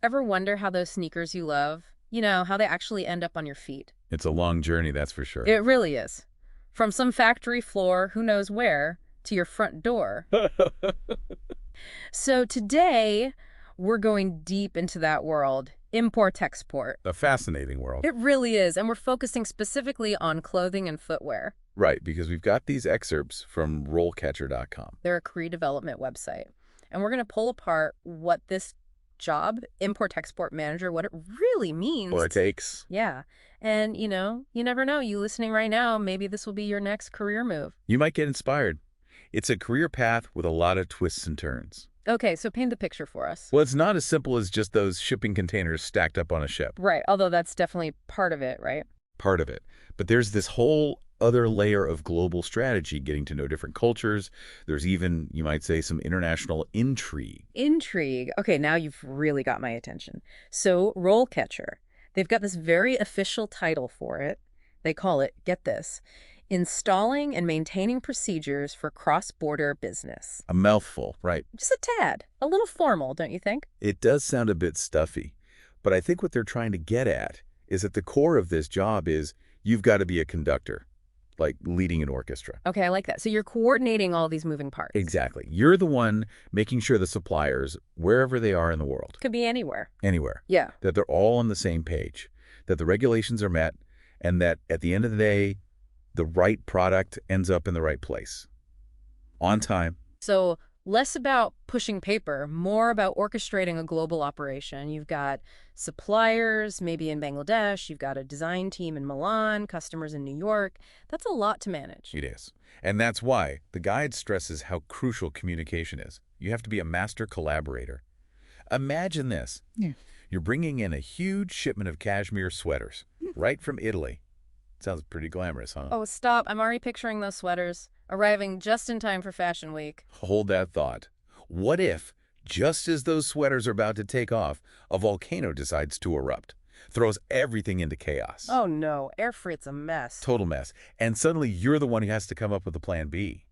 Ever wonder how those sneakers you love, how they actually end up on your feet? It's a long journey, that's for sure. It really is. From some factory floor, who knows where, to your front door. So today, we're going deep into that world, import-export. A fascinating world. It really is, and we're focusing specifically on clothing and footwear. Right, because we've got these excerpts from RoleCatcher.com. They're a career development website. And we're going to pull apart what this job, import-export manager, what it really means. What it takes. Yeah. And, you never know. You listening right now, maybe this will be your next career move. You might get inspired. It's a career path with a lot of twists and turns. Okay, so paint the picture for us. Well, it's not as simple as just those shipping containers stacked up on a ship. Right, although that's definitely part of it, right? Part of it. But there's this whole other layer of global strategy, getting to know different cultures. There's even, you might say, some international intrigue. Intrigue. Okay, now you've really got my attention. So, RoleCatcher. They've got this very official title for it. They call it, get this, Installing and Maintaining Procedures for Cross-Border Business. A mouthful, right? Just a tad. A little formal, don't you think? It does sound a bit stuffy, but I think what they're trying to get at is at the core of this job is you've got to be a conductor, like leading an orchestra. Okay, I like that. So you're coordinating all these moving parts. Exactly. You're the one making sure the suppliers, wherever they are in the world, Could be anywhere. anywhere, Yeah. that they're all on the same page, that the regulations are met, and that at the end of the day, the right product ends up in the right place. On time. So less about pushing paper, more about orchestrating a global operation. You've got suppliers, maybe in Bangladesh. You've got a design team in Milan, customers in New York. That's a lot to manage. It is. And that's why the guide stresses how crucial communication is. You have to be a master collaborator. Imagine this. Yeah. You're bringing in a huge shipment of cashmere sweaters, right from Italy. Sounds pretty glamorous, huh? Oh, stop. I'm already picturing those sweaters arriving just in time for Fashion Week. Hold that thought. What if, just as those sweaters are about to take off, a volcano decides to erupt, throws everything into chaos? Oh, no. Air freight's a mess. Total mess. And suddenly you're the one who has to come up with a plan B.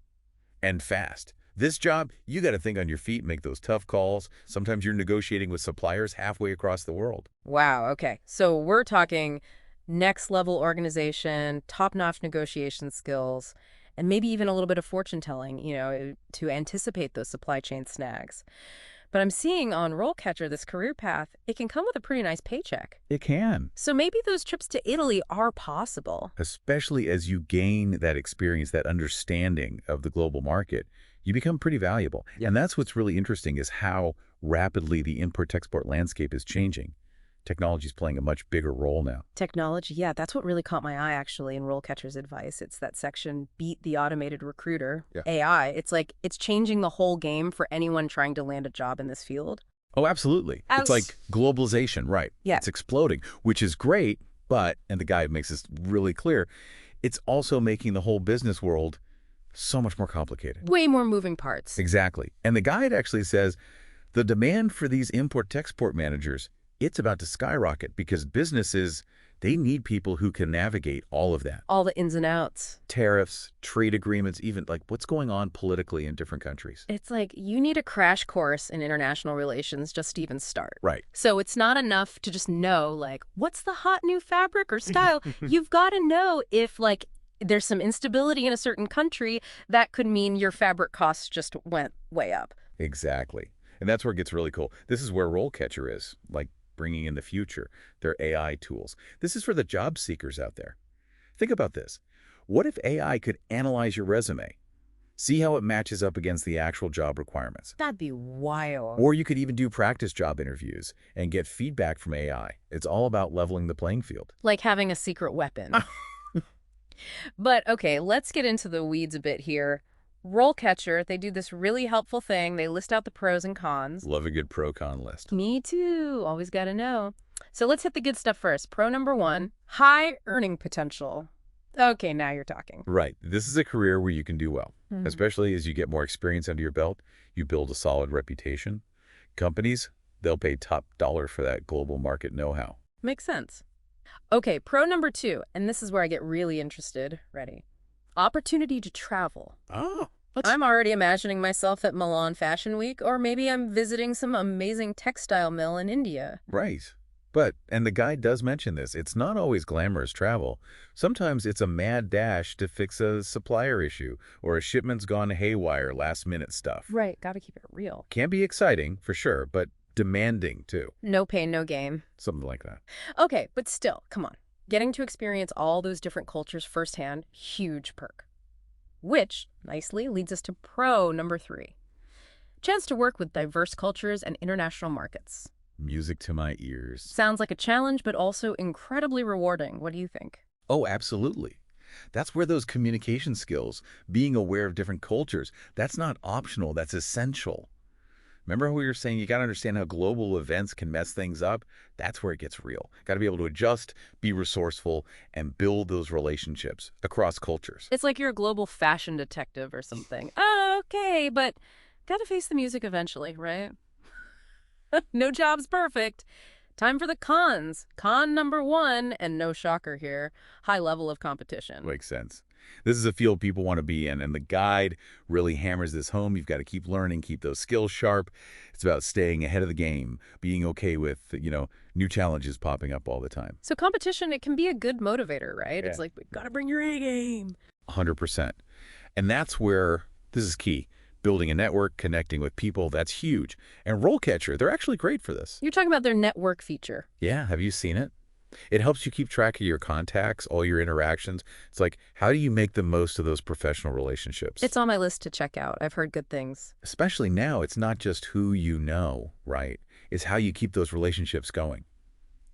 And fast. This job, you got to think on your feet, make those tough calls. Sometimes you're negotiating with suppliers halfway across the world. Wow. Okay. So we're talking next level organization, top-notch negotiation skills, and maybe even a little bit of fortune telling, to anticipate those supply chain snags. But I'm seeing on RoleCatcher, this career path, it can come with a pretty nice paycheck. It can. So maybe those trips to Italy are possible. Especially as you gain that experience, that understanding of the global market, you become pretty valuable. Yeah. And that's what's really interesting is how rapidly the import-export landscape is changing. Technology is playing a much bigger role now. Technology, yeah, that's what really caught my eye, actually, in RoleCatcher's advice. It's that section, Beat the Automated Recruiter, Yeah. AI. It's like it's changing the whole game for anyone trying to land a job in this field. Oh, absolutely. It's like globalization, right? Yeah. It's exploding, which is great, but, and the guy makes this really clear, it's also making the whole business world so much more complicated. Way more moving parts. Exactly. And the guide actually says the demand for these import-export managers, it's about to skyrocket because businesses, they need people who can navigate all of that. All the ins and outs. Tariffs, trade agreements, even like what's going on politically in different countries. It's like you need a crash course in international relations just to even start. Right. So it's not enough to just know, like, what's the hot new fabric or style? You've got to know if, like, there's some instability in a certain country that could mean your fabric costs just went way up. Exactly. And that's where it gets really cool. This is where RoleCatcher is, like bringing in the future, their AI tools. This is for the job seekers out there. Think about this. What if AI could analyze your resume, see how it matches up against the actual job requirements? That'd be wild. Or you could even do practice job interviews and get feedback from AI. It's all about leveling the playing field. Like having a secret weapon. But, okay, let's get into the weeds a bit here. RoleCatcher, they do this really helpful thing. They list out the pros and cons. Love a good pro-con list. Me too. Always got to know. So let's hit the good stuff first. Pro number one, high earning potential. Okay, now you're talking. Right. This is a career where you can do well, especially as you get more experience under your belt. You build a solid reputation. Companies, they'll pay top dollar for that global market know-how. Makes sense. Okay, pro number two, and this is where I get really interested. Ready? Opportunity to travel. Oh. I'm already imagining myself at Milan Fashion Week, or maybe I'm visiting some amazing textile mill in India. Right. But, and the guide does mention this, it's not always glamorous travel. Sometimes it's a mad dash to fix a supplier issue or a shipment's gone haywire last-minute stuff. Right, gotta keep it real. Can be exciting, for sure, but demanding, too. No pain, no gain. Something like that. Okay, but still, come on. Getting to experience all those different cultures firsthand, huge perk. Which, nicely, leads us to pro number 3. Chance to work with diverse cultures and international markets. Music to my ears. Sounds like a challenge, but also incredibly rewarding. What do you think? Oh, absolutely. That's where those communication skills, being aware of different cultures, that's not optional, that's essential. Remember how we were saying you got to understand how global events can mess things up? That's where it gets real. Got to be able to adjust, be resourceful, and build those relationships across cultures. It's like you're a global fashion detective or something. Oh, okay, but gotta face the music eventually, right? No job's perfect. Time for the cons. Con number 1, and no shocker here, high level of competition. Makes sense. This is a field people want to be in, and the guide really hammers this home. You've got to keep learning, keep those skills sharp. It's about staying ahead of the game, being okay with, new challenges popping up all the time. So competition, it can be a good motivator, right? Yeah. It's like, we gotta bring your A game. 100%. And that's where, this is key, building a network, connecting with people, that's huge. And RoleCatcher, they're actually great for this. You're talking about their network feature. Yeah, have you seen it? It helps you keep track of your contacts, all your interactions. It's like, how do you make the most of those professional relationships? It's on my list to check out. I've heard good things. Especially now, it's not just who you know, right? It's how you keep those relationships going,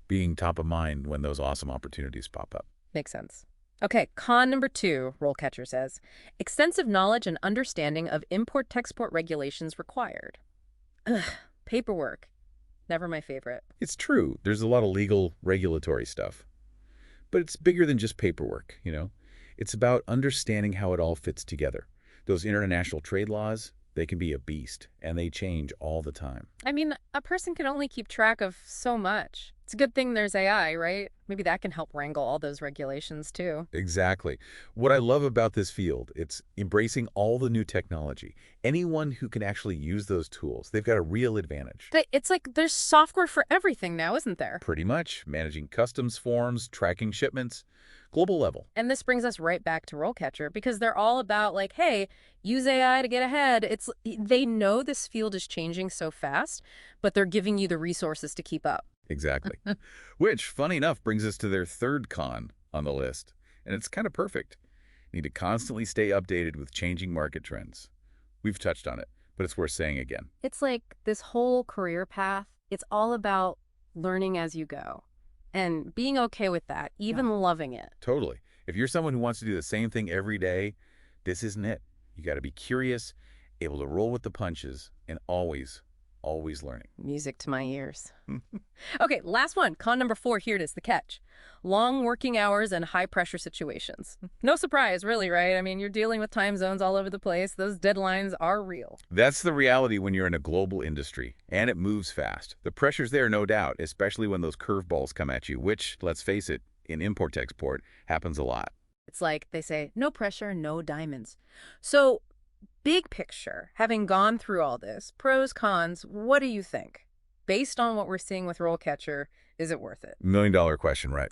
being top of mind when those awesome opportunities pop up. Makes sense. Okay, con number 2, RoleCatcher says, extensive knowledge and understanding of import-export regulations required. Ugh, paperwork. Never my favorite. It's true. There's a lot of legal, regulatory stuff. But it's bigger than just paperwork, It's about understanding how it all fits together. Those international trade laws, they can be a beast, and they change all the time. I mean, a person can only keep track of so much. It's a good thing there's AI, right? Maybe that can help wrangle all those regulations, too. Exactly. What I love about this field, it's embracing all the new technology. Anyone who can actually use those tools, they've got a real advantage. It's like there's software for everything now, isn't there? Pretty much. Managing customs forms, tracking shipments, global level. And this brings us right back to RoleCatcher, because they're all about like, hey, use AI to get ahead. They know this field is changing so fast, but they're giving you the resources to keep up. Exactly. Which, funny enough, brings us to their third con on the list. And it's kind of perfect. You need to constantly stay updated with changing market trends. We've touched on it, but it's worth saying again. It's like this whole career path, it's all about learning as you go and being okay with that, even loving it. Totally. If you're someone who wants to do the same thing every day, this isn't it. You got to be curious, able to roll with the punches, and always learning. Music to my ears. Okay, last one. Con number 4, here it is, the catch. Long working hours and high-pressure situations. No surprise, really, right? I mean, you're dealing with time zones all over the place. Those deadlines are real. That's the reality when you're in a global industry, and it moves fast. The pressure's there, no doubt, especially when those curveballs come at you, which, let's face it, in import-export, happens a lot. It's like they say, no pressure, no diamonds. So, big picture, having gone through all this, pros, cons, what do you think? Based on what we're seeing with RoleCatcher, is it worth it? $1 million question, right?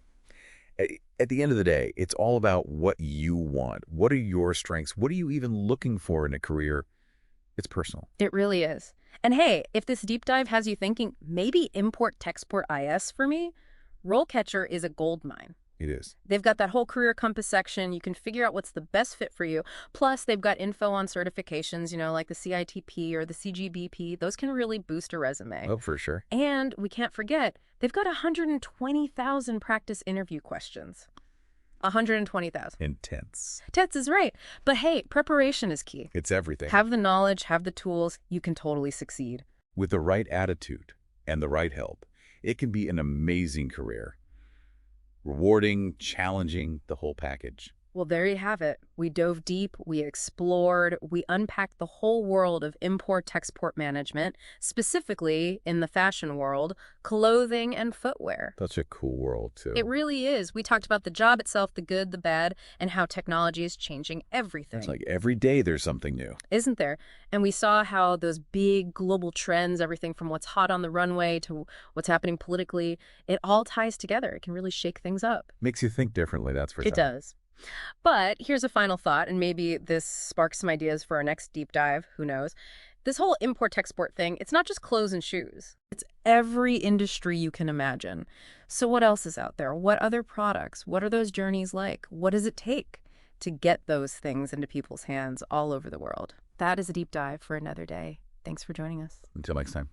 At the end of the day, it's all about what you want. What are your strengths? What are you even looking for in a career? It's personal. It really is. And hey, if this deep dive has you thinking, maybe import-export IS for me, RoleCatcher is a gold mine. It is. They've got that whole career compass section. You can figure out what's the best fit for you. Plus, they've got info on certifications, like the CITP or the CGBP. Those can really boost a resume. Oh, for sure. And we can't forget, they've got 120,000 practice interview questions. 120,000. Intense. Intense is right. But hey, preparation is key. It's everything. Have the knowledge, have the tools, you can totally succeed. With the right attitude and the right help, it can be an amazing career. Rewarding, challenging, the whole package. Well, there you have it. We dove deep, we explored, we unpacked the whole world of import-export management, specifically in the fashion world, clothing and footwear. Such a cool world, It too. really is. We talked about the job itself, the good, the bad, and how technology is changing It's everything, like every day there's something new. isn't there? And we saw how those big global trends, everything from what's hot on the runway to what's happening politically, it all ties together. It can really shake things up. Makes you think differently, that's for It sure. does. But here's a final thought, and maybe this sparks some ideas for our next deep dive. Who knows? This whole import-export thing, it's not just clothes and shoes. It's every industry you can imagine. So what else is out there? What other products? What are those journeys like? What does it take to get those things into people's hands all over the world? That is a deep dive for another day. Thanks for joining us. Until next time.